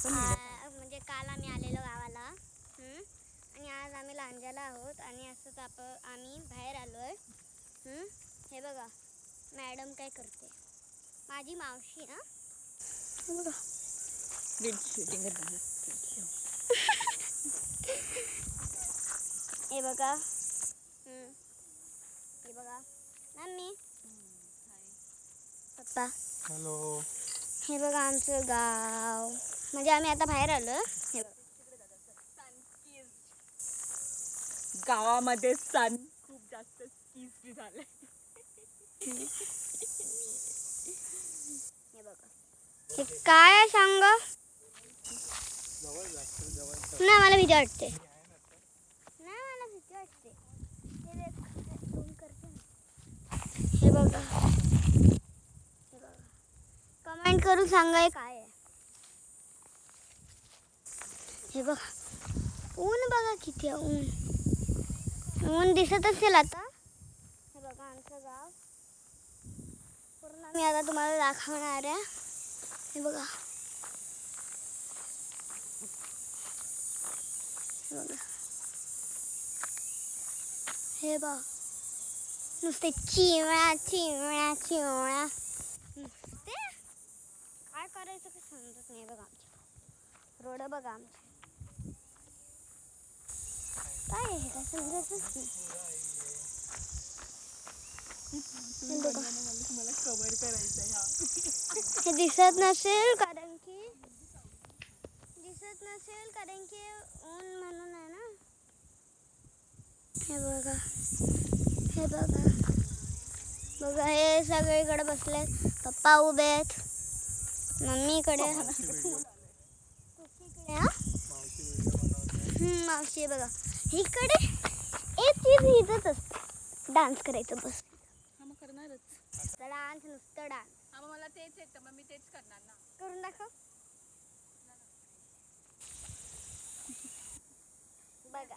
म्हणजे काल आम्ही आलेलो गावाला आणि आज आम्ही लांजाला आहोत आणि असंच आम्ही बाहेर आलोय. हे बघा मॅडम काय करते, माझी मावशी ना. बघा हे बघा हे बघा मम्मी पप्पा. हॅलो. हे बघा आमचं गाव, म्हणजे आम्ही आता बाहेर आलो. हे बघा गावामध्ये सन खूप जास्त स्कीज झाले. हे बघा हे काय सांग नाही, मला भीती वाटते. नाही मला भीती वाटते. हे बघा हे बघा, कमेंट करून सांगा काय आहे. हे बघा ऊन बघा किती आहे, ऊन दिसत असेल आता. हे बघा आमचं गाव पूर्ण मी आता तुम्हाला दाखवणार आहे. हे बघा हे बघा नुसते चिमण्या चिमण्या चिमण्या नुसते. काय करायचं ते समजत नाही. बघा आमचे रोड बघा, आमचे काय आहे काय समजतच नाही. मला कव्हर करायचं हे दिसत नसेल कारण की ऊन म्हणून आहे ना. हे बघा हे बघा बघा हे सगळीकडे बसलेत. पप्पा उभे आहेत, मम्मीकडे मावशी बघा इकडे. एक चीज इथंच असते, डान्स करायचं बस. मग करणारच डान्स, नुसतं डान्स. मग मला तेच येतं, मग मी तेच करणार ना. करून दाखव. बघा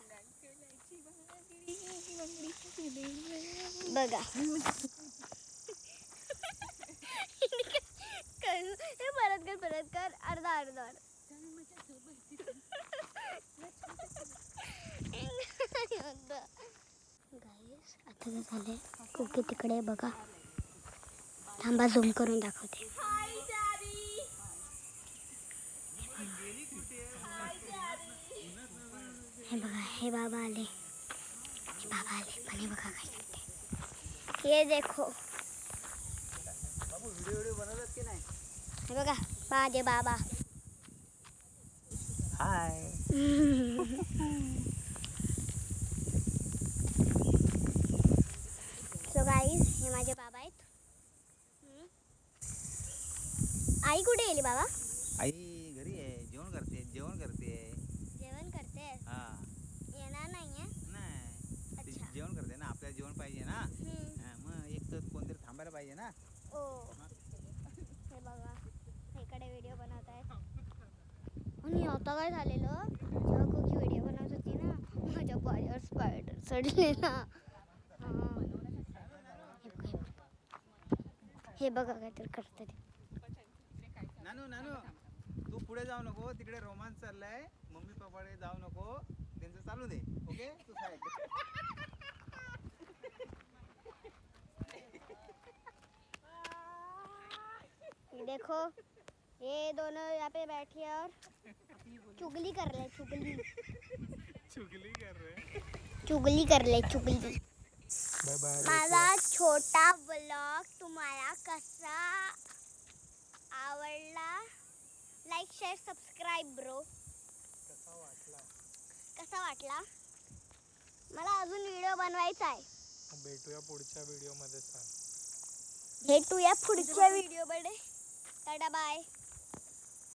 बघा हे परत कर अर्धा गाईस आता झाले. ओके तिकडे बघा, थांबा झूम करून दाखवते. हे बघा हे बाबा आले पण हे बघा काय करते. ये देखो हे बघा माझे बाबा. हाय. सो गाईस हे माझे बाबा आहेत. आई कुठे गेली बाबा? आई घरी आहे, जेवण करते. जेवण करते. येणार नाहीये? नाही, अच्छा. जेवण करते ना. आपल्याला जेवण पाहिजे ना. मग एक तर कोणतरी थांबायला पाहिजे ना. ओ हे बघा इकडे व्हिडिओ बनवत आहेत. आणि आता काय झालेलं, जेव्हा कोकी व्हिडिओ बनवत होती ना, माझ्या पायावर स्पायडर चढलेला. हे बघा काहीतरी करते. नानू तू पुढे जाऊ नको, तिकडे रोमांस चाललाय. मम्मी पप्पाकडे जाऊ नको, त्यांचं चालू दे. ओके तू साईड. देखो ये दोनों यहाँ पे बैठे और चुगली कर रहे. Bye bye. माझा छोटा ब्लॉग तुम्हाला कसा आवडला? Like share subscribe bro. कसा वाटला? मला अजून व्हिडिओ बनवायचा आहे. भेटूया पुढच्या व्हिडिओ मध्ये. Tata bye.